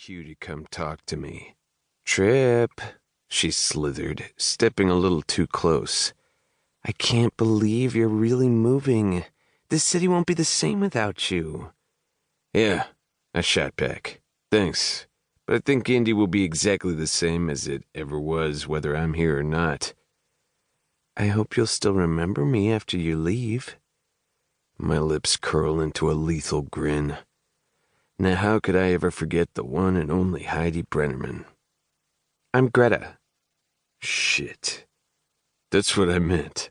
cue to come talk to me. Trip, she slithered, stepping a little too close. I can't believe you're really moving. This city won't be the same without you. Yeah, I shot back. Thanks. But I think Indy will be exactly the same as it ever was, whether I'm here or not. I hope you'll still remember me after you leave. My lips curl into a lethal grin. Now how could I ever forget the one and only Heidi Brennerman? I'm Greta. Shit. That's what I meant.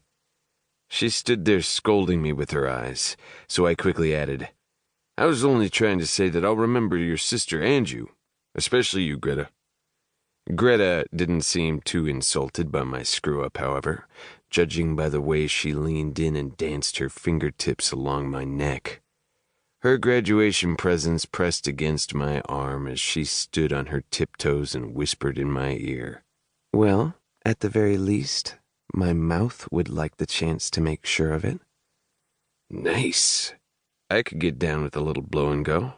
She stood there scolding me with her eyes, so I quickly added, I was only trying to say that I'll remember your sister and you. Especially you, Greta. Greta didn't seem too insulted by my screw-up, however, judging by the way she leaned in and danced her fingertips along my neck. Her graduation presents pressed against my arm as she stood on her tiptoes and whispered in my ear. Well, at the very least, my mouth would like the chance to make sure of it. Nice. I could get down with a little blow and go.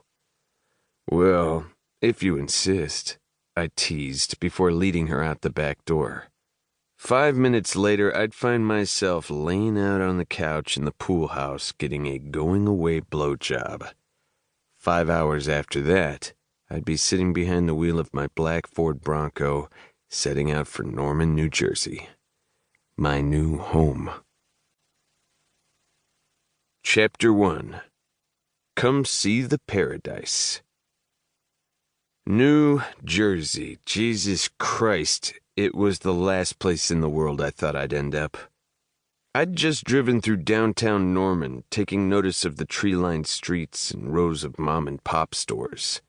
Well, if you insist, I teased before leading her out the back door. 5 minutes later, I'd find myself laying out on the couch in the pool house getting a going-away blowjob. 5 hours after that, I'd be sitting behind the wheel of my black Ford Bronco, setting out for Norman, New Jersey. My new home. Chapter 1. Come see the paradise. New Jersey. Jesus Christ, it was the last place in the world I thought I'd end up. I'd just driven through downtown Norman, taking notice of the tree-lined streets and rows of mom-and-pop stores.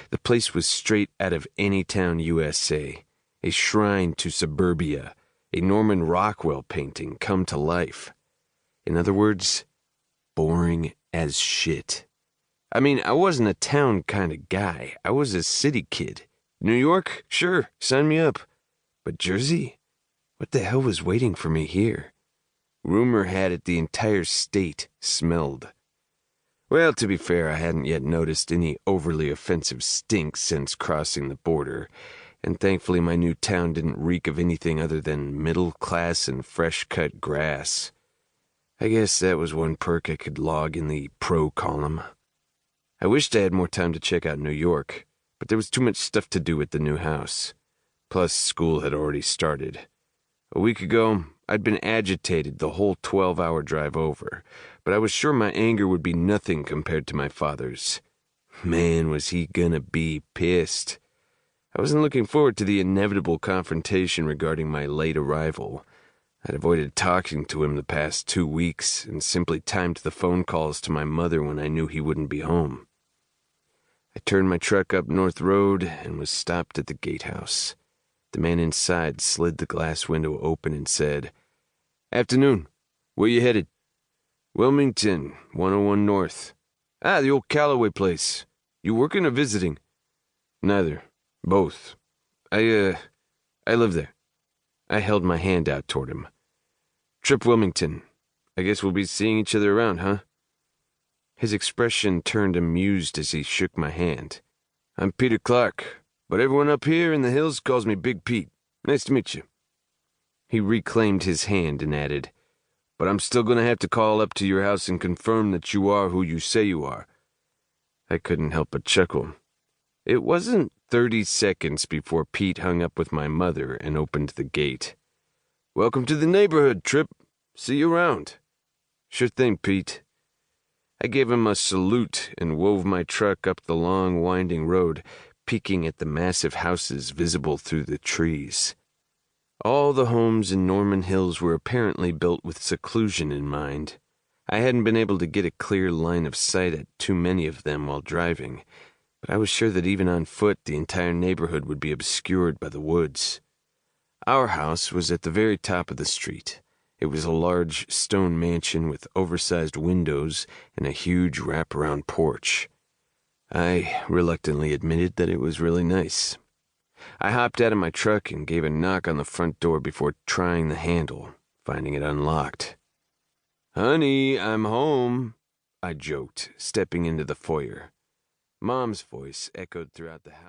The place was straight out of Anytown, USA, a shrine to suburbia, a Norman Rockwell painting come to life. In other words, boring as shit. I mean, I wasn't a town kind of guy. I was a city kid. New York? Sure, sign me up. But Jersey? What the hell was waiting for me here? Rumor had it the entire state smelled. Well, to be fair, I hadn't yet noticed any overly offensive stink since crossing the border, and thankfully my new town didn't reek of anything other than middle class and fresh-cut grass. I guess that was one perk I could log in the pro column. I wished I had more time to check out New York, but there was too much stuff to do at the new house. Plus, school had already started. A week ago, I'd been agitated the whole 12-hour drive over, but I was sure my anger would be nothing compared to my father's. Man, was he gonna be pissed. I wasn't looking forward to the inevitable confrontation regarding my late arrival. I'd avoided talking to him the past 2 weeks and simply timed the phone calls to my mother when I knew he wouldn't be home. I turned my truck up North Road and was stopped at the gatehouse. The man inside slid the glass window open and said, Afternoon. Where you headed? Wilmington, 101 North. Ah, the old Callaway place. You working or visiting? Neither. Both. I live there. I held my hand out toward him. Trip Wilmington. I guess we'll be seeing each other around, huh? His expression turned amused as he shook my hand. I'm Peter Clark, but everyone up here in the hills calls me Big Pete. Nice to meet you. He reclaimed his hand and added, But I'm still going to have to call up to your house and confirm that you are who you say you are. I couldn't help but chuckle. It wasn't 30 seconds before Pete hung up with my mother and opened the gate. Welcome to the neighborhood, Trip. See you around. Sure thing, Pete. I gave him a salute and wove my truck up the long, winding road, peeking at the massive houses visible through the trees. All the homes in Norman Hills were apparently built with seclusion in mind. I hadn't been able to get a clear line of sight at too many of them while driving, but I was sure that even on foot the entire neighborhood would be obscured by the woods. Our house was at the very top of the street. It was a large stone mansion with oversized windows and a huge wraparound porch. I reluctantly admitted that it was really nice. I hopped out of my truck and gave a knock on the front door before trying the handle, finding it unlocked. Honey, I'm home, I joked, stepping into the foyer. Mom's voice echoed throughout the house.